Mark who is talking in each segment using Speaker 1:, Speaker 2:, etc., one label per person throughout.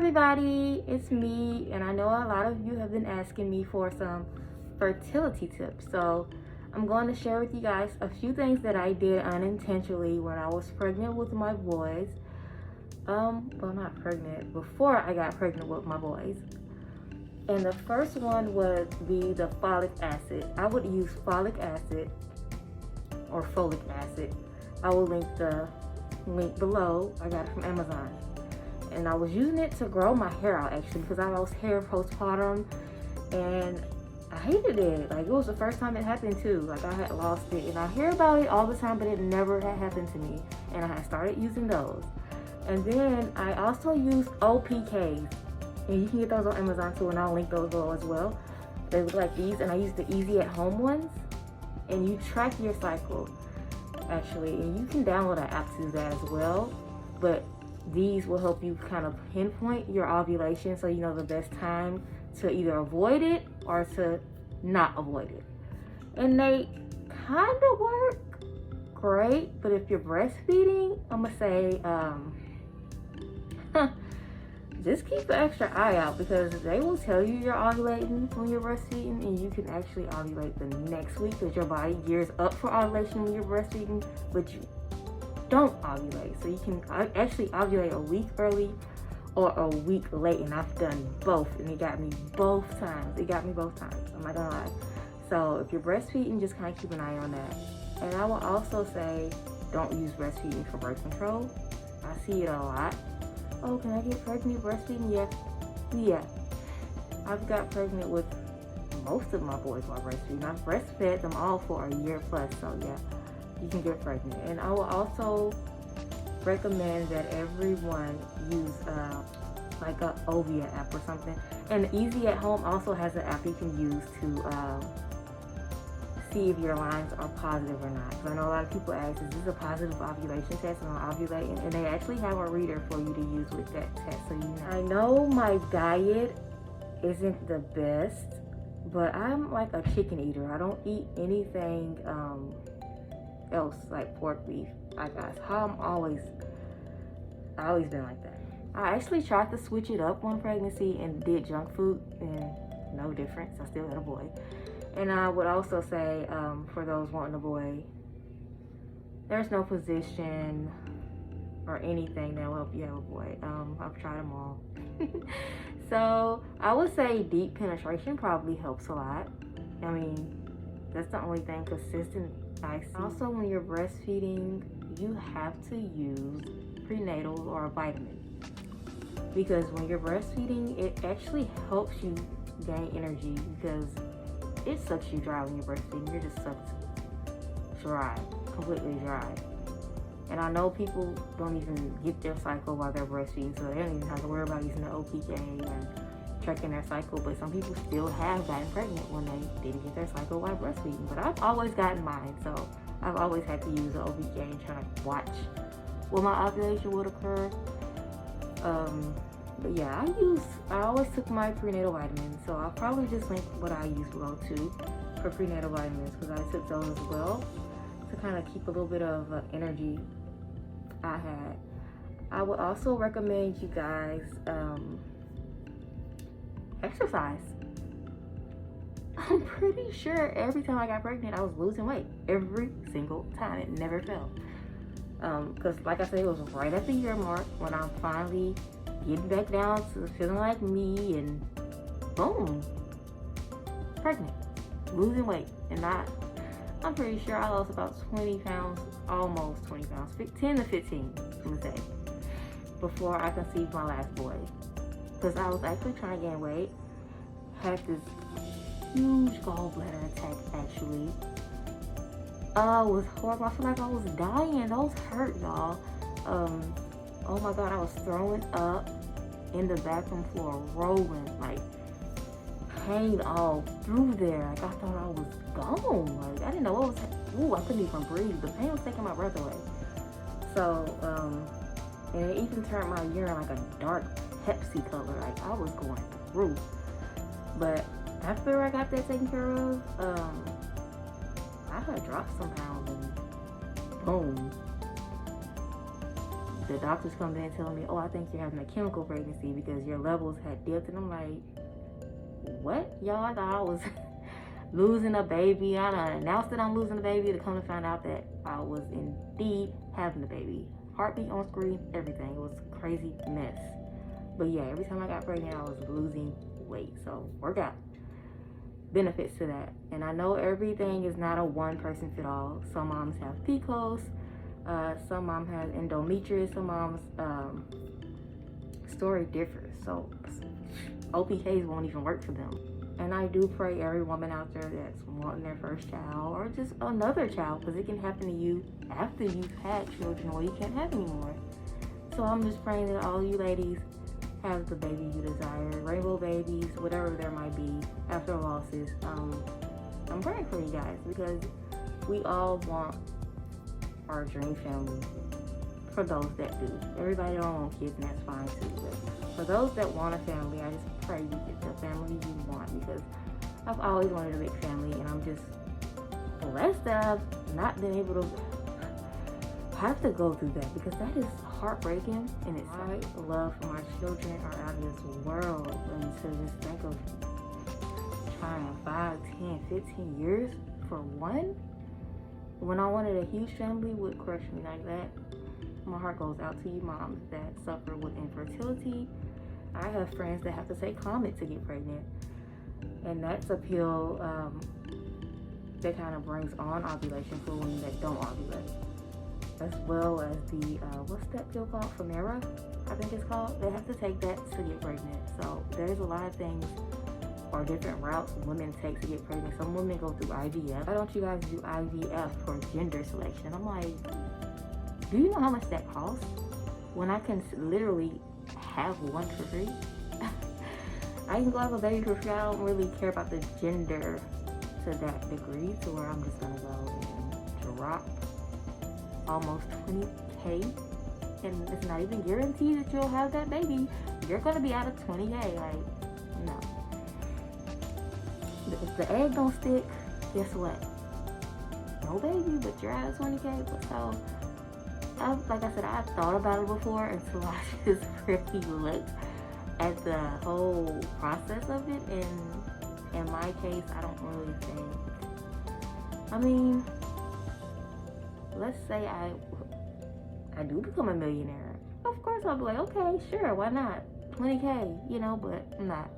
Speaker 1: everybody, it's me, and I know a lot of you have been asking me for some fertility tips, so I'm going to share with you guys a few things that I did unintentionally when I was pregnant with my boys. Well, not pregnant, before I got pregnant with my boys. And the first one would be the folic acid. I would use folic acid or folic acid. I will link the link below. I got it from Amazon. And I was using it to grow my hair out, actually, because I lost hair postpartum and I hated it. Like, it was the first time it happened too. Like, I had lost it, and I hear about it all the time, but it never had happened to me. And I had started using those. And then I also used OPKs, and you can get those on Amazon too, and I'll link those below as well. They look like these, and I use the Easy at Home ones, and you track your cycle, actually, and you can download an app to do that as well. But these will help you kind of pinpoint your ovulation, so you know the best time to either avoid it or to not avoid it. And they kind of work great, but if you're breastfeeding, I'm gonna say just keep an extra eye out, because they will tell you you're ovulating when you're breastfeeding, and you can actually ovulate the next week because your body gears up for ovulation when you're breastfeeding, but you don't ovulate. So you can actually ovulate a week early or a week late, and I've done both, and it got me both times. I'm not gonna lie. So if you're breastfeeding, just kind of keep an eye on that. And I will also say, don't use breastfeeding for birth control. I see it a lot. Oh, can I get pregnant breastfeeding? Yeah. I've got pregnant with most of my boys while breastfeeding. I've breastfed them all for a year plus, so yeah, you can get pregnant. And I will also recommend that everyone use like a Ovia app or something. And Easy at Home also has an app you can use to see if your lines are positive or not. Because I know a lot of people ask, is this a positive ovulation test and I'm ovulating? And they actually have a reader for you to use with that test, so you know. I know my diet isn't the best, but I'm like a chicken eater. I don't eat anything else like pork, beef. Like, that's how I always been like that. I actually tried to switch it up one pregnancy and did junk food, and no difference. I still had a boy. And I would also say, for those wanting a boy, there's no position or anything that will help you have a boy. I've tried them all. So I would say deep penetration probably helps a lot. I mean, that's the only thing consistent I see. Also, when you're breastfeeding, you have to use prenatal or a vitamin, because when you're breastfeeding, it actually helps you gain energy, because it sucks you dry when you're breastfeeding. You're just sucked dry, completely dry. And I know people don't even get their cycle while they're breastfeeding, so they don't even have to worry about using the OPK and checking their cycle. But some people still have gotten pregnant when they didn't get their cycle while breastfeeding. But I've always gotten mine, so I've always had to use the OPK and try to watch when my ovulation would occur. But yeah, I always took my prenatal vitamins, so I'll probably just link what I use below too for prenatal vitamins, because I took those as well to kind of keep a little bit of energy I had. I would also recommend you guys exercise. I'm pretty sure every time I got pregnant, I was losing weight. Every single time. It never failed. Because like I said, it was right at the year mark when I'm finally getting back down to feeling like me, and boom, pregnant, losing weight. And I'm pretty sure I lost about 20 pounds, almost 20 pounds, 10 to 15, I'm gonna say, before I conceived my last boy. Because I was actually trying to gain weight, had this huge gallbladder attack actually. It was horrible. I feel like I was dying. Those hurt, y'all. Oh my God, I was throwing up in the bathroom floor, rolling, like pain all through there. Like, I thought I was gone. Like, I didn't know what was, I couldn't even breathe. The pain was taking my breath away. So, and it even turned my urine like a dark Pepsi color. Like, I was going through. But after I got that taken care of, I had dropped some pounds, and boom, the doctors come in and telling me, oh, I think you're having a chemical pregnancy because your levels had dipped. And I'm like, what? Y'all, I thought I was losing a baby. I done announced that I'm losing a baby, to come to find out that I was indeed having a baby. Heartbeat on screen, everything. It was a crazy mess. But yeah, every time I got pregnant, I was losing weight. So work out. Benefits to that. And I know everything is not a one person fit all. Some moms have PCOS, some mom has endometriosis, some moms story differs. So OPKs won't even work for them. And I do pray every woman out there that's wanting their first child or just another child, because it can happen to you after you've had children or you can't have any more. So I'm just praying that all you ladies have the baby you desire, rainbow babies, whatever there might be after losses. I'm praying for you guys, because we all want our dream family. For those that do, everybody don't want kids, and that's fine too. But for those that want a family, I just pray you get the family you want, because I've always wanted a big family, and I'm just blessed that I've not been able to have to go through that, because that is heartbreaking. And it's my love for my children are out of this world, and to just think of trying 5, 10, 15 years for one, when I wanted a huge family, would crush me like that. My heart goes out to you moms that suffer with infertility. I have friends that have to take Comet to get pregnant, and that's a pill that kind of brings on ovulation for women that don't ovulate, as well as the what's that pill called, Femera, I think it's called. They have to take that to get pregnant. So there's a lot of things or different routes women take to get pregnant. Some women go through IVF. Why don't you guys do IVF for gender selection? I'm like, do you know how much that costs when I can literally have one for free? I can go have a baby for free. I don't really care about the gender to that degree, to where I'm just gonna go and drop almost 20K, and it's not even guaranteed that you'll have that baby. You're gonna be out of 20K. Like, no. If the egg don't stick, guess what? No baby, but you're out of 20K. But so, like I said, I've thought about it before until I just really looked at the whole process of it. And in my case, I don't really think, I mean, let's say I do become a millionaire. Of course I'll be like, okay, sure, why not? 20K, you know, but I'm not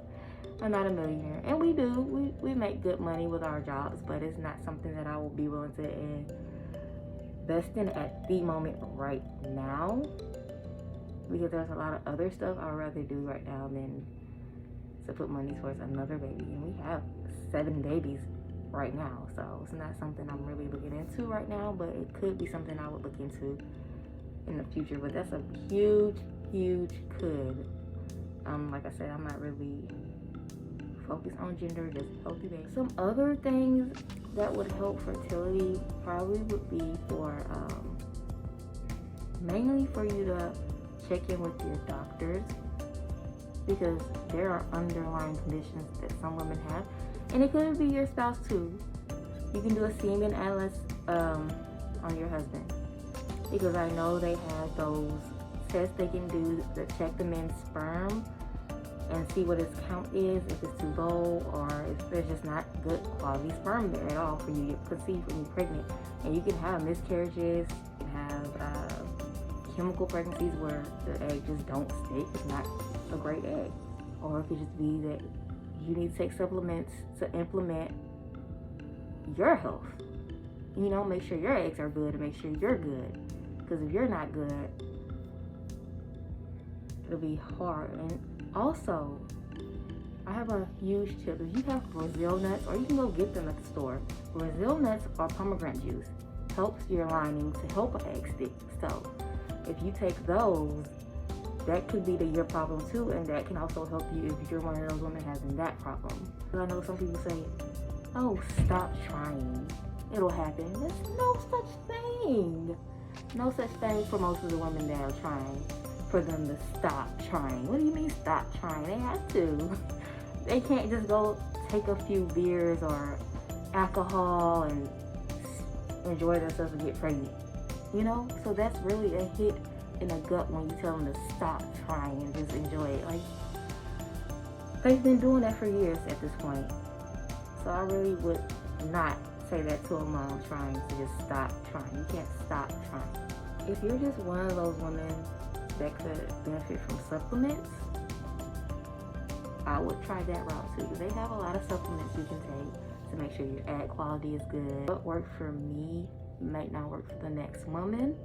Speaker 1: a millionaire. And we make good money with our jobs, but it's not something that I will be willing to invest in at the moment right now, because there's a lot of other stuff I'd rather do right now than to put money towards another baby. And we have 7 babies right now, so it's not something I'm really looking into right now, but it could be something I would look into in the future. But that's a huge could. Like I said, I'm not really focused on gender, just healthy baby. Some other things that would help fertility probably would be for mainly for you to check in with your doctors, because there are underlying conditions that some women have, and it could be your spouse too. You can do a semen analysis on your husband, because I know they have those tests they can do that check the men's sperm and see what his count is, if it's too low or if there's just not good quality sperm there at all for you to conceive when you're pregnant. And you can have miscarriages, you can have chemical pregnancies where the egg just don't stick. It's not a great egg. Or it could just be that you need to take supplements to implement your health. You know, make sure your eggs are good and make sure you're good. Because if you're not good, it'll be hard. And also, I have a huge tip. If you have Brazil nuts, or you can go get them at the store. Brazil nuts or pomegranate juice helps your lining to help an egg stick. So if you take those, that could be your problem too, and that can also help you if you're one of those women having that problem. Because I know some people say, oh, stop trying, it'll happen. There's no such thing. No such thing for most of the women that are trying, for them to stop trying. What do you mean stop trying? They have to. They can't just go take a few beers or alcohol and enjoy themselves and get pregnant. You know? So that's really a hit in the gut when you tell them to stop trying and just enjoy it. Like, they've been doing that for years at this point. So I really would not say that to a mom trying to just stop trying. You can't stop trying. If you're just one of those women that could benefit from supplements, I would try that route too. They have a lot of supplements you can take to make sure your egg quality is good. What worked for me might not work for the next woman.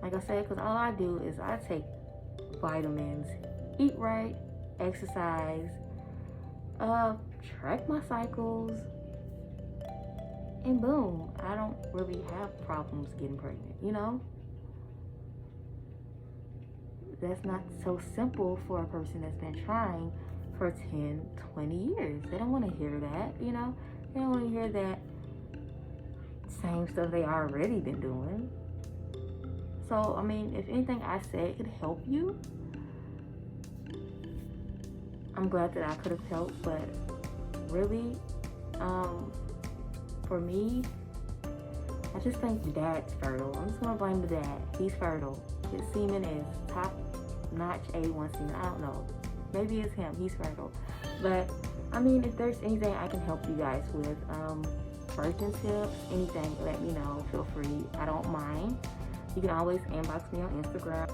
Speaker 1: Like I said, because all I do is I take vitamins, eat right, exercise, track my cycles, and boom, I don't really have problems getting pregnant, you know? That's not so simple for a person that's been trying for 10, 20 years. They don't want to hear that, you know? They don't want to hear that same stuff they already been doing. So, I mean, if anything I said could help you, I'm glad that I could have helped, but really, for me, I just think the dad's fertile. I'm just gonna blame the dad. He's fertile. His semen is top-notch A1 semen. I don't know. Maybe it's him. He's fertile. But, I mean, if there's anything I can help you guys with, birthing tips, anything, let me know. Feel free. I don't mind. You can always inbox me on Instagram.